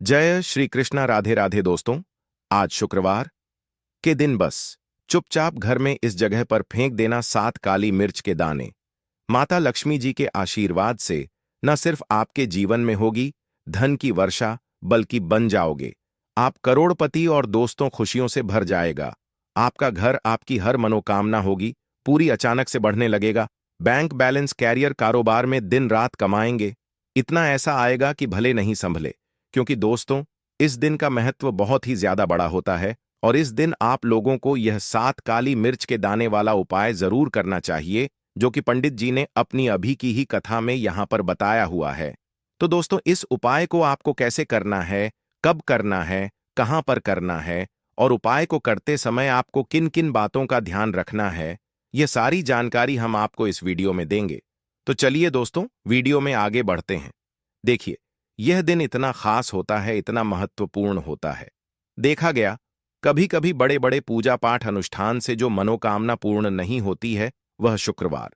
जय श्री कृष्णा। राधे राधे दोस्तों। आज शुक्रवार के दिन बस चुपचाप घर में इस जगह पर फेंक देना 7 काली मिर्च के दाने। माता लक्ष्मी जी के आशीर्वाद से न सिर्फ आपके जीवन में होगी धन की वर्षा, बल्कि बन जाओगे आप करोड़पति और दोस्तों खुशियों से भर जाएगा। आपका घर, आपकी हर मनोकामना होगी पूरी, अचानक से बढ़ने लगेगा। बैंक बैलेंस, कैरियर, कारोबार में दिन रात कमाएंगे। इतना ऐसा आएगा कि भले नहीं संभले। क्योंकि दोस्तों, इस दिन का महत्व बहुत ही ज्यादा बड़ा होता है और इस दिन आप लोगों को यह 7 काली मिर्च के दाने वाला उपाय जरूर करना चाहिए, जो कि पंडित जी ने अपनी अभी की ही कथा में यहां पर बताया हुआ है। तो दोस्तों, इस उपाय को आपको कैसे करना है, कब करना है, कहां पर करना है और उपाय को करते समय आपको किन किन बातों का ध्यान रखना है, यह सारी जानकारी हम आपको इस वीडियो में देंगे। तो चलिए दोस्तों, वीडियो में आगे बढ़ते हैं। देखिए, यह दिन इतना खास होता है, इतना महत्वपूर्ण होता है। देखा गया, कभी कभी बड़े बड़े पूजा पाठ अनुष्ठान से जो मनोकामना पूर्ण नहीं होती है, वह शुक्रवार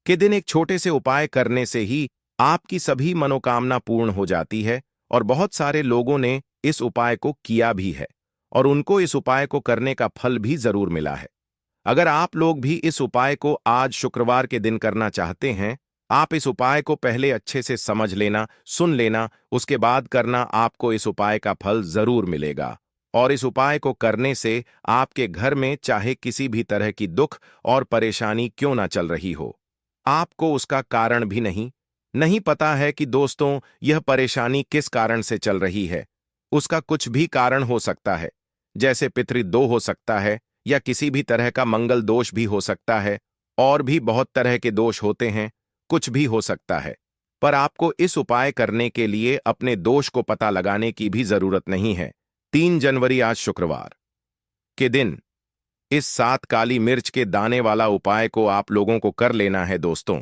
के दिन एक छोटे से उपाय करने से ही आपकी सभी मनोकामना पूर्ण हो जाती है। और बहुत सारे लोगों ने इस उपाय को किया भी है और उनको इस उपाय को करने का फल भी जरूर मिला है। अगर आप लोग भी इस उपाय को आज शुक्रवार के दिन करना चाहते हैं, आप इस उपाय को पहले अच्छे से समझ लेना, सुन लेना, उसके बाद करना। आपको इस उपाय का फल जरूर मिलेगा और इस उपाय को करने से आपके घर में चाहे किसी भी तरह की दुख और परेशानी क्यों ना चल रही हो, आपको उसका कारण भी नहीं पता है कि दोस्तों यह परेशानी किस कारण से चल रही है। उसका कुछ भी कारण हो सकता है, जैसे पितृदोष हो सकता है या किसी भी तरह का मंगल दोष भी हो सकता है, और भी बहुत तरह के दोष होते हैं, कुछ भी हो सकता है। पर आपको इस उपाय करने के लिए अपने दोष को पता लगाने की भी जरूरत नहीं है। 3 जनवरी, आज शुक्रवार के दिन इस 7 काली मिर्च के दाने वाला उपाय को आप लोगों को कर लेना है दोस्तों।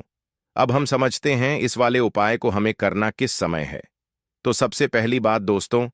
अब हम समझते हैं इस वाले उपाय को हमें करना किस समय है। तो सबसे पहली बात दोस्तों,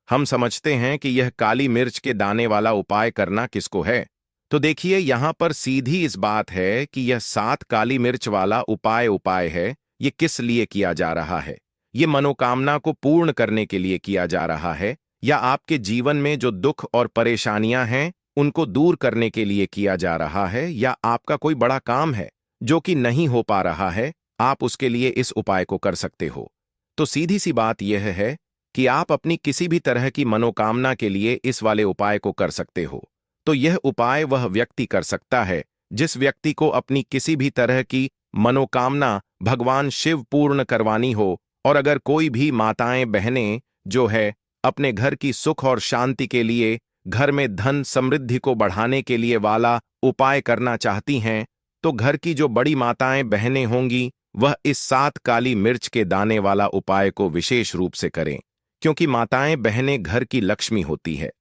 हम समझते हैं कि यह काली मिर्च के दाने वाला उपाय करना किसको है। तो देखिए, यहां पर सीधी इस बात है कि यह 7 काली मिर्च वाला उपाय है। ये किस लिए किया जा रहा है? ये मनोकामना को पूर्ण करने के लिए किया जा रहा है, या आपके जीवन में जो दुख और परेशानियां हैं उनको दूर करने के लिए किया जा रहा है, या आपका कोई बड़ा काम है जो कि नहीं हो पा रहा है, आप उसके लिए इस उपाय को कर सकते हो। तो सीधी सी बात यह है कि आप अपनी किसी भी तरह की मनोकामना के लिए इस वाले उपाय को कर सकते हो। तो यह उपाय वह व्यक्ति कर सकता है जिस व्यक्ति को अपनी किसी भी तरह की मनोकामना भगवान शिव पूर्ण करवानी हो। और अगर कोई भी माताएं बहनें जो है अपने घर की सुख और शांति के लिए, घर में धन समृद्धि को बढ़ाने के लिए वाला उपाय करना चाहती हैं, तो घर की जो बड़ी माताएं बहनें होंगी वह इस 7 काली मिर्च के दाने वाला उपाय को विशेष रूप से करें। क्योंकि माताएं बहनें घर की लक्ष्मी होती है,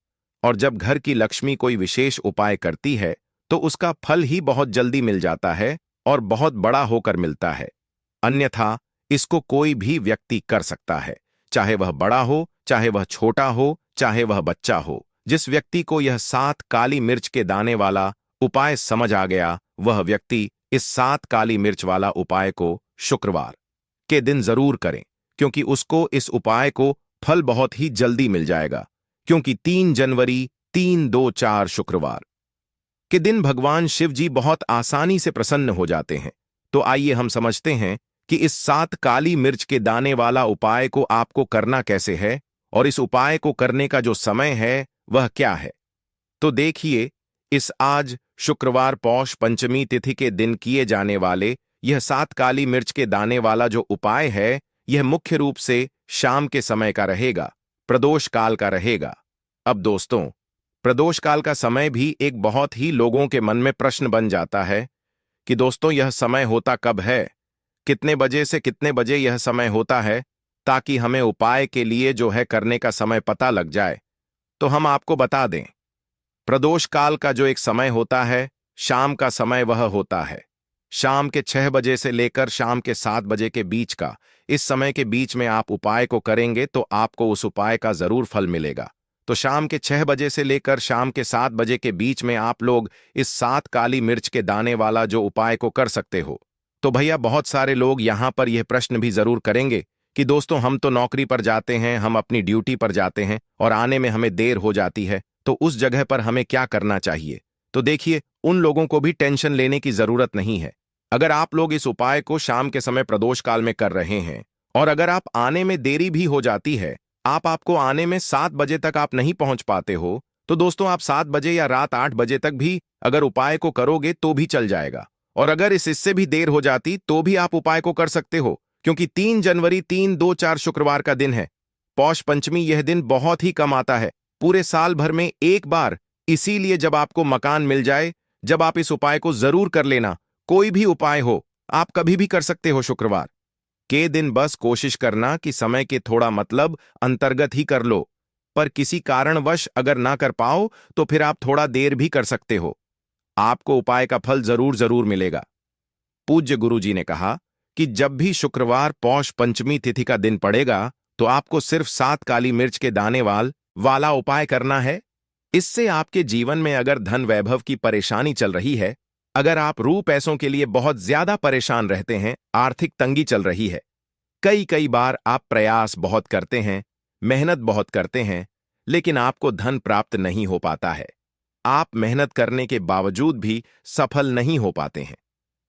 और जब घर की लक्ष्मी कोई विशेष उपाय करती है तो उसका फल ही बहुत जल्दी मिल जाता है और बहुत बड़ा होकर मिलता है। अन्यथा इसको कोई भी व्यक्ति कर सकता है, चाहे वह बड़ा हो, चाहे वह छोटा हो, चाहे वह बच्चा हो। जिस व्यक्ति को यह 7 काली मिर्च के दाने वाला उपाय समझ आ गया, वह व्यक्ति इस 7 काली मिर्च वाला उपाय को शुक्रवार के दिन जरूर करें, क्योंकि उसको इस उपाय को फल बहुत ही जल्दी मिल जाएगा। क्योंकि 3 जनवरी 3-2-4 शुक्रवार के दिन भगवान शिव जी बहुत आसानी से प्रसन्न हो जाते हैं। तो आइए हम समझते हैं कि इस 7 काली मिर्च के दाने वाला उपाय को आपको करना कैसे है और इस उपाय को करने का जो समय है वह क्या है। तो देखिए, इस आज शुक्रवार पौष पंचमी तिथि के दिन किए जाने वाले यह 7 काली मिर्च के दाने वाला जो उपाय है, यह मुख्य रूप से शाम के समय का रहेगा, प्रदोष काल का रहेगा। अब दोस्तों, प्रदोष काल का समय भी एक बहुत ही लोगों के मन में प्रश्न बन जाता है कि दोस्तों यह समय होता कब है, कितने बजे से कितने बजे यह समय होता है, ताकि हमें उपाय के लिए जो है करने का समय पता लग जाए। तो हम आपको बता दें, प्रदोष काल का जो एक समय होता है, शाम का समय वह होता है शाम के 6 बजे से लेकर शाम के 7 बजे के बीच का। इस समय के बीच में आप उपाय को करेंगे तो आपको उस उपाय का जरूर फल मिलेगा। तो शाम के 6 बजे से लेकर शाम के 7 बजे के बीच में आप लोग इस 7 काली मिर्च के दाने वाला जो उपाय को कर सकते हो। तो भैया, बहुत सारे लोग यहां पर यह प्रश्न भी जरूर करेंगे कि दोस्तों हम तो नौकरी पर जाते हैं, हम अपनी ड्यूटी पर जाते हैं और आने में हमें देर हो जाती है, तो उस जगह पर हमें क्या करना चाहिए। तो देखिए, उन लोगों को भी टेंशन लेने की जरूरत नहीं है। अगर आप लोग इस उपाय को शाम के समय प्रदोष काल में कर रहे हैं और अगर आप आने में देरी भी हो जाती है, आपको आने में 7 बजे तक आप नहीं पहुंच पाते हो, तो दोस्तों आप 7 बजे या रात 8 बजे तक भी अगर उपाय को करोगे तो भी चल जाएगा। और अगर इससे भी देर हो जाती तो भी आप उपाय को कर सकते हो, क्योंकि 3 जनवरी 3, 2, 4 शुक्रवार का दिन है। पौष पंचमी यह दिन बहुत ही कम आता है, पूरे साल भर में एक बार। इसीलिए जब आपको मकान मिल जाए, जब आप इस उपाय को जरूर कर लेना। कोई भी उपाय हो, आप कभी भी कर सकते हो शुक्रवार के दिन। बस कोशिश करना कि समय के थोड़ा मतलब अंतर्गत ही कर लो, पर किसी कारणवश अगर ना कर पाओ तो फिर आप थोड़ा देर भी कर सकते हो। आपको उपाय का फल जरूर जरूर मिलेगा। पूज्य गुरुजी ने कहा कि जब भी शुक्रवार पौष पंचमी तिथि का दिन पड़ेगा तो आपको सिर्फ 7 काली मिर्च के दाने वाला उपाय करना है। इससे आपके जीवन में अगर धन वैभव की परेशानी चल रही है, अगर आप रू पैसों के लिए बहुत ज्यादा परेशान रहते हैं, आर्थिक तंगी चल रही है, कई कई बार आप प्रयास बहुत करते हैं, मेहनत बहुत करते हैं, लेकिन आपको धन प्राप्त नहीं हो पाता है। आप मेहनत करने के बावजूद भी सफल नहीं हो पाते हैं।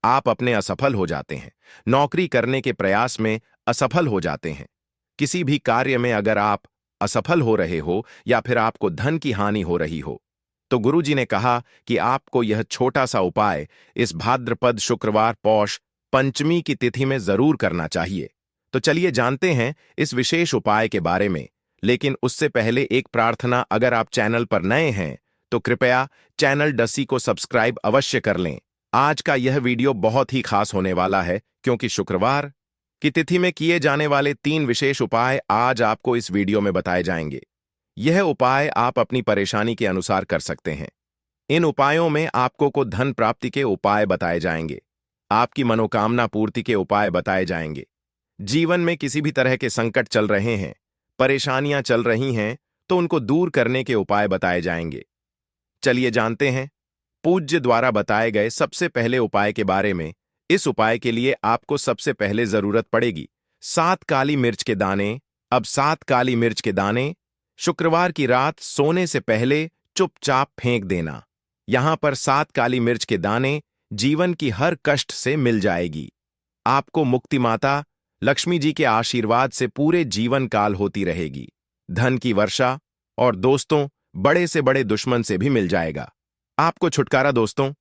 आप अपने असफल हो जाते हैं, नौकरी करने के प्रयास में असफल हो जाते हैं। किसी भी कार्य में अगर आप असफल हो रहे हो या फिर आपको धन की हानि हो रही हो, तो गुरुजी ने कहा कि आपको यह छोटा सा उपाय इस भाद्रपद शुक्रवार पौष पंचमी की तिथि में जरूर करना चाहिए। तो चलिए जानते हैं इस विशेष उपाय के बारे में। लेकिन उससे पहले एक प्रार्थना, अगर आप चैनल पर नए हैं तो कृपया चैनल डसी को सब्सक्राइब अवश्य कर लें। आज का यह वीडियो बहुत ही खास होने वाला है, क्योंकि शुक्रवार की तिथि में किए जाने वाले 3 विशेष उपाय आज आपको इस वीडियो में बताए जाएंगे। यह उपाय आप अपनी परेशानी के अनुसार कर सकते हैं। इन उपायों में आपको को धन प्राप्ति के उपाय बताए जाएंगे, आपकी मनोकामना पूर्ति के उपाय बताए जाएंगे। जीवन में किसी भी तरह के संकट चल रहे हैं, परेशानियां चल रही हैं, तो उनको दूर करने के उपाय बताए जाएंगे। चलिए जानते हैं पूज्य द्वारा बताए गए सबसे पहले उपाय के बारे में। इस उपाय के लिए आपको सबसे पहले जरूरत पड़ेगी 7 काली मिर्च के दाने। अब 7 काली मिर्च के दाने शुक्रवार की रात सोने से पहले चुपचाप फेंक देना। यहां पर 7 काली मिर्च के दाने जीवन की हर कष्ट से मिल जाएगी। आपको मुक्ति माता लक्ष्मी जी के आशीर्वाद से पूरे जीवन काल होती रहेगी। धन की वर्षा और दोस्तों बड़े से बड़े दुश्मन से भी मिल जाएगा। आपको छुटकारा। दोस्तों,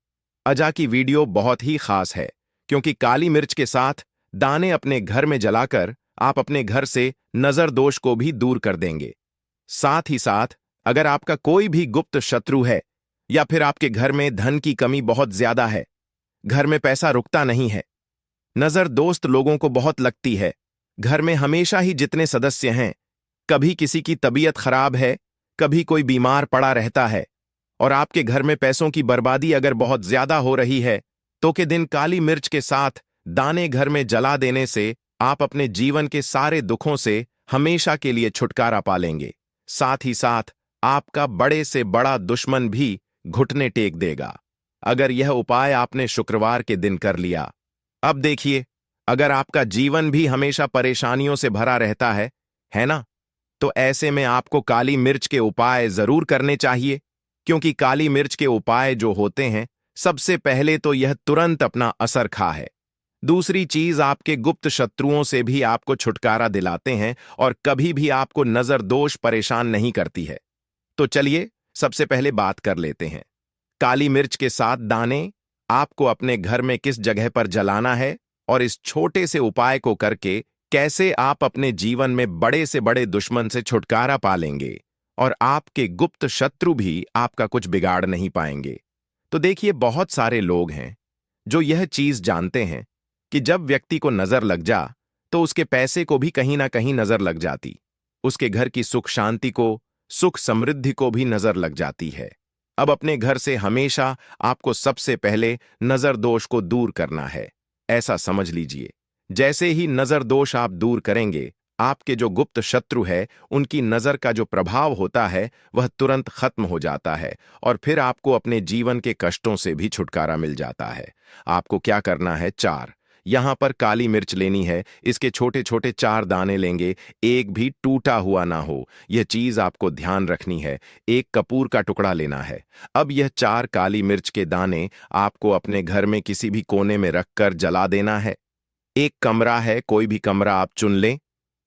अजा की वीडियो बहुत ही खास है, क्योंकि काली मिर्च के साथ दाने अपने घर में जलाकर आप अपने घर से नजर दोष को भी दूर कर देंगे। साथ ही साथ अगर आपका कोई भी गुप्त शत्रु है या फिर आपके घर में धन की कमी बहुत ज्यादा है, घर में पैसा रुकता नहीं है, नजर दोस्त लोगों को बहुत लगती है, घर में हमेशा ही जितने सदस्य हैं, कभी किसी की तबीयत खराब है, कभी कोई बीमार पड़ा रहता है, और आपके घर में पैसों की बर्बादी अगर बहुत ज्यादा हो रही है, तो के दिन काली मिर्च के साथ दाने घर में जला देने से आप अपने जीवन के सारे दुखों से हमेशा के लिए छुटकारा पा लेंगे। साथ ही साथ आपका बड़े से बड़ा दुश्मन भी घुटने टेक देगा, अगर यह उपाय आपने शुक्रवार के दिन कर लिया। अब देखिए, अगर आपका जीवन भी हमेशा परेशानियों से भरा रहता है ना, तो ऐसे में आपको काली मिर्च के उपाय जरूर करने चाहिए, क्योंकि काली मिर्च के उपाय जो होते हैं, सबसे पहले तो यह तुरंत अपना असर खा है। दूसरी चीज, आपके गुप्त शत्रुओं से भी आपको छुटकारा दिलाते हैं और कभी भी आपको नजर दोष परेशान नहीं करती है। तो चलिए सबसे पहले बात कर लेते हैं काली मिर्च के साथ दाने आपको अपने घर में किस जगह पर जलाना है, और इस छोटे से उपाय को करके कैसे आप अपने जीवन में बड़े से बड़े दुश्मन से छुटकारा पा लेंगे और आपके गुप्त शत्रु भी आपका कुछ बिगाड़ नहीं पाएंगे। तो देखिए, बहुत सारे लोग हैं जो यह चीज जानते हैं कि जब व्यक्ति को नजर लग जा तो उसके पैसे को भी कहीं ना कहीं नजर लग जाती, उसके घर की सुख शांति को, सुख समृद्धि को भी नजर लग जाती है। अब अपने घर से हमेशा आपको सबसे पहले नजर दोष को दूर करना है। ऐसा समझ लीजिए, जैसे ही नजर दोष आप दूर करेंगे, आपके जो गुप्त शत्रु है उनकी नजर का जो प्रभाव होता है वह तुरंत खत्म हो जाता है, और फिर आपको अपने जीवन के कष्टों से भी छुटकारा मिल जाता है। आपको क्या करना है, यहां पर काली मिर्च लेनी है, इसके छोटे छोटे 4 दाने लेंगे, एक भी टूटा हुआ ना हो, यह चीज आपको ध्यान रखनी है। एक कपूर का टुकड़ा लेना है। अब यह 4 काली मिर्च के दाने आपको अपने घर में किसी भी कोने में रखकर जला देना है। एक कमरा है, कोई भी कमरा आप चुन लें,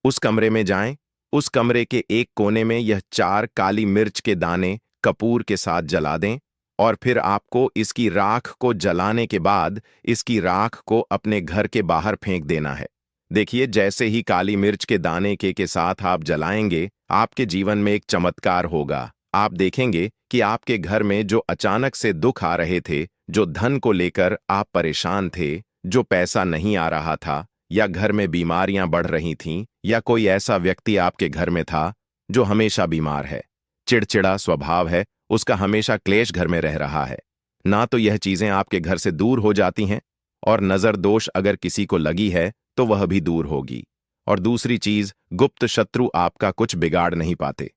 उस कमरे में जाएं, उस कमरे के एक कोने में यह 4 काली मिर्च के दाने कपूर के साथ जला दें और फिर आपको इसकी राख को जलाने के बाद इसकी राख को अपने घर के बाहर फेंक देना है। देखिए, जैसे ही काली मिर्च के दाने के साथ आप जलाएंगे, आपके जीवन में एक चमत्कार होगा। आप देखेंगे कि आपके घर में जो अचानक से दुख आ रहे थे, जो धन को लेकर आप परेशान थे, जो पैसा नहीं आ रहा था, या घर में बीमारियां बढ़ रही थीं, या कोई ऐसा व्यक्ति आपके घर में था जो हमेशा बीमार है, चिड़चिड़ा स्वभाव है, उसका हमेशा क्लेश घर में रह रहा है, ना तो यह चीजें आपके घर से दूर हो जाती हैं, और नजर दोष अगर किसी को लगी है तो वह भी दूर होगी। और दूसरी चीज, गुप्त शत्रु आपका कुछ बिगाड़ नहीं पाते।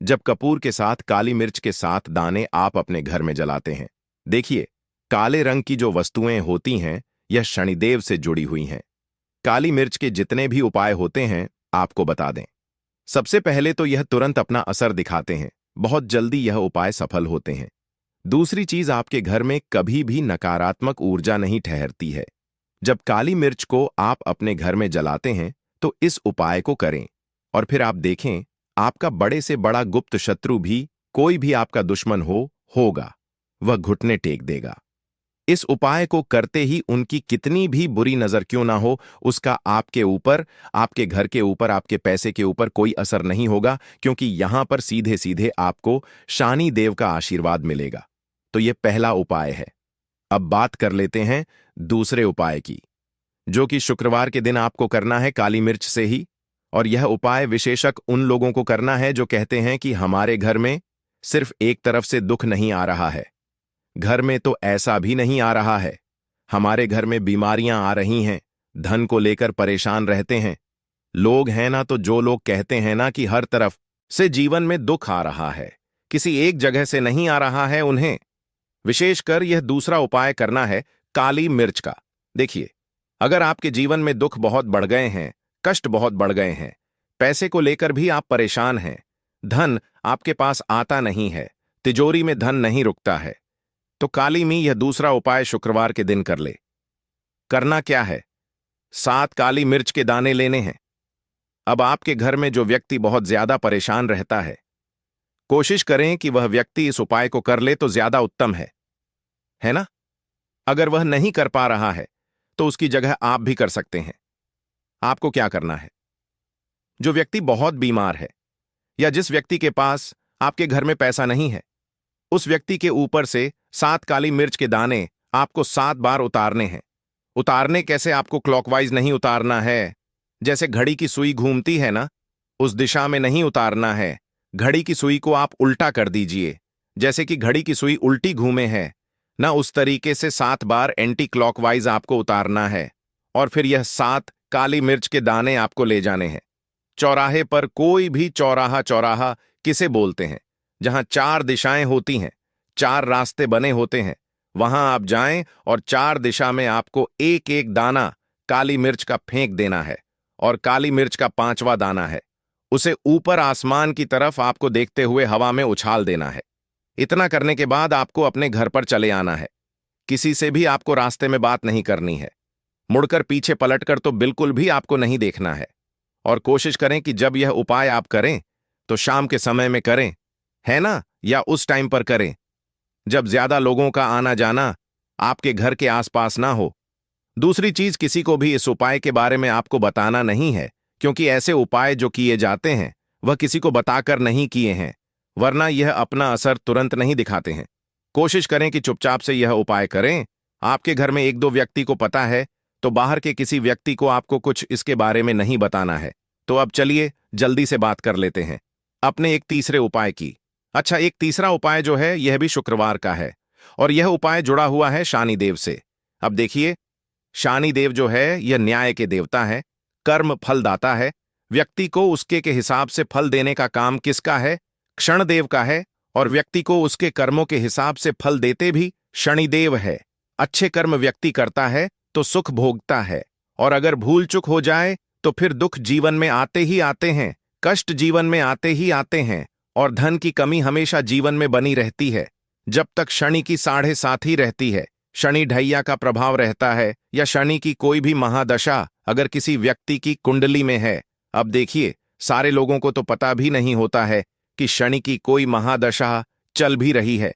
जब कपूर के साथ काली मिर्च के 7 दाने आप अपने घर में जलाते हैं, देखिए, काले रंग की जो वस्तुएं होती हैं यह शनिदेव से जुड़ी हुई हैं। काली मिर्च के जितने भी उपाय होते हैं आपको बता दें। सबसे पहले तो यह तुरंत अपना असर दिखाते हैं, बहुत जल्दी यह उपाय सफल होते हैं। दूसरी चीज, आपके घर में कभी भी नकारात्मक ऊर्जा नहीं ठहरती है। जब काली मिर्च को आप अपने घर में जलाते हैं तो इस उपाय को करें और फिर आप देखें, आपका बड़े से बड़ा गुप्त शत्रु भी, कोई भी आपका दुश्मन होगा, वह घुटने टेक देगा। इस उपाय को करते ही उनकी कितनी भी बुरी नजर क्यों ना हो, उसका आपके ऊपर, आपके घर के ऊपर, आपके पैसे के ऊपर कोई असर नहीं होगा, क्योंकि यहां पर सीधे सीधे आपको शनि देव का आशीर्वाद मिलेगा। तो यह पहला उपाय है। अब बात कर लेते हैं दूसरे उपाय की, जो कि शुक्रवार के दिन आपको करना है काली मिर्च से ही। और यह उपाय विशेषक उन लोगों को करना है जो कहते हैं कि हमारे घर में सिर्फ एक तरफ से दुख नहीं आ रहा है, घर में तो ऐसा भी नहीं आ रहा है, हमारे घर में बीमारियां आ रही हैं, धन को लेकर परेशान रहते हैं। लोग हैं ना, तो जो लोग कहते हैं ना कि हर तरफ से जीवन में दुख आ रहा है, किसी एक जगह से नहीं आ रहा है, उन्हें विशेषकर यह दूसरा उपाय करना है काली मिर्च का। देखिए, अगर आपके जीवन में दुख बहुत बढ़ गए हैं, कष्ट बहुत बढ़ गए हैं, पैसे को लेकर भी आप परेशान हैं, धन आपके पास आता नहीं है, तिजोरी में धन नहीं रुकता है, तो काली मी यह दूसरा उपाय शुक्रवार के दिन कर ले। करना क्या है? 7 काली मिर्च के दाने लेने हैं। अब आपके घर में जो व्यक्ति बहुत ज्यादा परेशान रहता है, कोशिश करें कि वह व्यक्ति इस उपाय को कर ले तो ज्यादा उत्तम है ना? अगर वह नहीं कर पा रहा है तो उसकी जगह आप भी कर सकते हैं। आपको क्या करना है? जो व्यक्ति बहुत बीमार है या जिस व्यक्ति के पास आपके घर में पैसा नहीं है, उस व्यक्ति के ऊपर से 7 काली मिर्च के दाने आपको 7 बार उतारने हैं। उतारने कैसे? आपको क्लॉकवाइज नहीं उतारना है, जैसे घड़ी की सुई घूमती है ना, उस दिशा में नहीं उतारना है। घड़ी की सुई को आप उल्टा कर दीजिए, जैसे कि घड़ी की सुई उल्टी घूमे है ना, उस तरीके से 7 बार एंटी क्लॉकवाइज आपको उतारना है। और फिर यह 7 काली मिर्च के दाने आपको ले जाने हैं चौराहे पर। कोई भी चौराहा किसे बोलते हैं? जहां 4 दिशाएं होती हैं, 4 रास्ते बने होते हैं, वहां आप जाएं और 4 दिशा में आपको एक एक दाना काली मिर्च का फेंक देना है। और काली मिर्च का 5वां दाना है, उसे ऊपर आसमान की तरफ आपको देखते हुए हवा में उछाल देना है। इतना करने के बाद आपको अपने घर पर चले आना है। किसी से भी आपको रास्ते में बात नहीं करनी है, मुड़कर पीछे पलटकर तो बिल्कुल भी आपको नहीं देखना है। और कोशिश करें कि जब यह उपाय आप करें तो शाम के समय में करें, है ना, या उस टाइम पर करें जब ज्यादा लोगों का आना जाना आपके घर के आसपास ना हो। दूसरी चीज, किसी को भी इस उपाय के बारे में आपको बताना नहीं है, क्योंकि ऐसे उपाय जो किए जाते हैं वह किसी को बताकर नहीं किए हैं, वरना यह अपना असर तुरंत नहीं दिखाते हैं। कोशिश करें कि चुपचाप से यह उपाय करें। आपके घर में 1-2 व्यक्ति को पता है तो बाहर के किसी व्यक्ति को आपको कुछ इसके बारे में नहीं बताना है। तो अब चलिए जल्दी से बात कर लेते हैं अपने एक तीसरे उपाय की। अच्छा, एक तीसरा उपाय जो है यह भी शुक्रवार का है और यह उपाय जुड़ा हुआ है शनिदेव से। अब देखिए, शनिदेव जो है यह न्याय के देवता है, कर्म फलदाता है। व्यक्ति को उसके के हिसाब से फल देने का काम किसका है? क्षणदेव का है। और व्यक्ति को उसके कर्मों के हिसाब से फल देते भी शनिदेव है। अच्छे कर्म व्यक्ति करता है तो सुख भोगता है, और अगर भूल चुक हो जाए तो फिर दुख जीवन में आते ही आते हैं, कष्ट जीवन में आते ही आते हैं, और धन की कमी हमेशा जीवन में बनी रहती है जब तक शनि की 7.5 ही रहती है। शनि ढैया का प्रभाव रहता है, या शनि की कोई भी महादशा अगर किसी व्यक्ति की कुंडली में है। अब देखिए, सारे लोगों को तो पता भी नहीं होता है कि शनि की कोई महादशा चल भी रही है,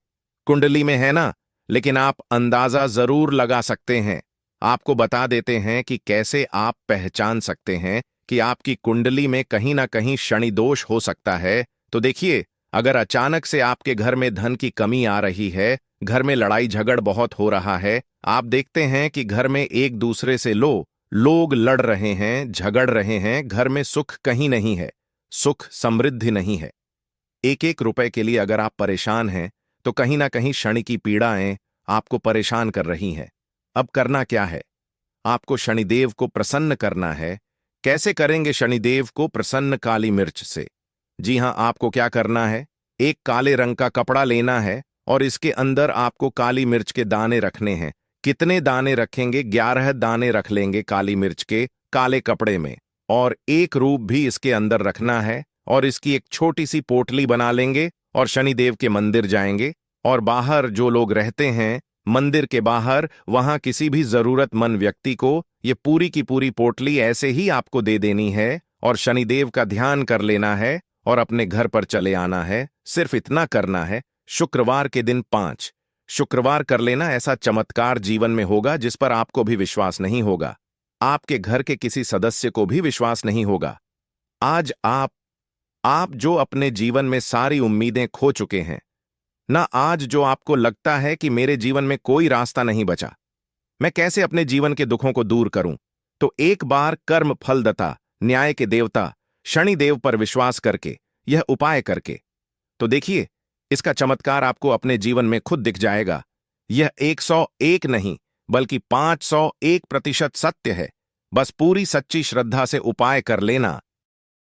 कुंडली में है ना, लेकिन आप अंदाजा जरूर लगा सकते हैं। आपको बता देते हैं कि कैसे आप पहचान सकते हैं कि आपकी कुंडली में कहीं ना कहीं शनि दोष हो सकता है। तो देखिए, अगर अचानक से आपके घर में धन की कमी आ रही है, घर में लड़ाई झगड़ बहुत हो रहा है, आप देखते हैं कि घर में एक दूसरे से लोग लड़ रहे हैं, झगड़ रहे हैं, घर में सुख कहीं नहीं है, सुख समृद्धि नहीं है। एक एक रुपए के लिए अगर आप परेशान हैं तो कहीं ना कहीं शनि की पीड़ाएं आपको परेशान कर रही हैं। अब करना क्या है? आपको शनिदेव को प्रसन्न करना है। कैसे करेंगे शनिदेव को प्रसन्न? काली मिर्च से। जी हां, आपको क्या करना है, एक काले रंग का कपड़ा लेना है और इसके अंदर आपको काली मिर्च के दाने रखने हैं। कितने दाने रखेंगे? 11 दाने रख लेंगे काली मिर्च के काले कपड़े में, और एक रूप भी इसके अंदर रखना है, और इसकी एक छोटी सी पोटली बना लेंगे और शनिदेव के मंदिर जाएंगे, और बाहर जो लोग रहते हैं मंदिर के बाहर, वहां किसी भी जरूरतमंद व्यक्ति को ये पूरी की पूरी पोटली ऐसे ही आपको दे देनी है, और शनिदेव का ध्यान कर लेना है और अपने घर पर चले आना है। सिर्फ इतना करना है। शुक्रवार के दिन 5 शुक्रवार कर लेना। ऐसा चमत्कार जीवन में होगा जिस पर आपको भी विश्वास नहीं होगा, आपके घर के किसी सदस्य को भी विश्वास नहीं होगा। आज आप जो अपने जीवन में सारी उम्मीदें खो चुके हैं ना, आज जो आपको लगता है कि मेरे जीवन में कोई रास्ता नहीं बचा, मैं कैसे अपने जीवन के दुखों को दूर करूं, तो एक बार कर्म फलदाता न्याय के देवता शनिदेव पर विश्वास करके, यह उपाय करके, तो देखिए, इसका चमत्कार आपको अपने जीवन में खुद दिख जाएगा। यह 101 नहीं बल्कि 501% सत्य है। बस पूरी सच्ची श्रद्धा से उपाय कर लेना।